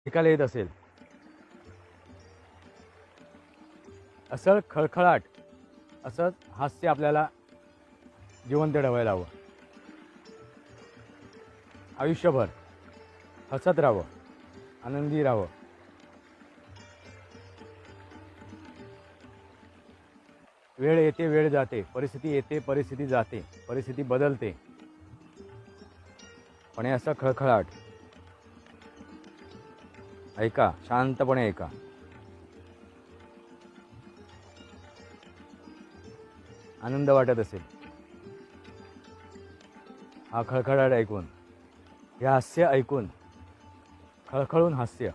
ऐकायला येत असेल, असं खळखळाट, असंच हास्य आपल्याला जिवंत ठेवायला हवं. आयुष्यभर हसत राहावं, आनंदी राहावं. वेळ येते, वेळ जाते, परिस्थिती येते, परिस्थिती जाते, परिस्थिती बदलते, पण हे असं खळखळाट ऐका, शांतपणे ऐका. आनंद वाटत असेल हा खळखळाट ऐकून, हे हास्य ऐकून, खळखळून हास्य.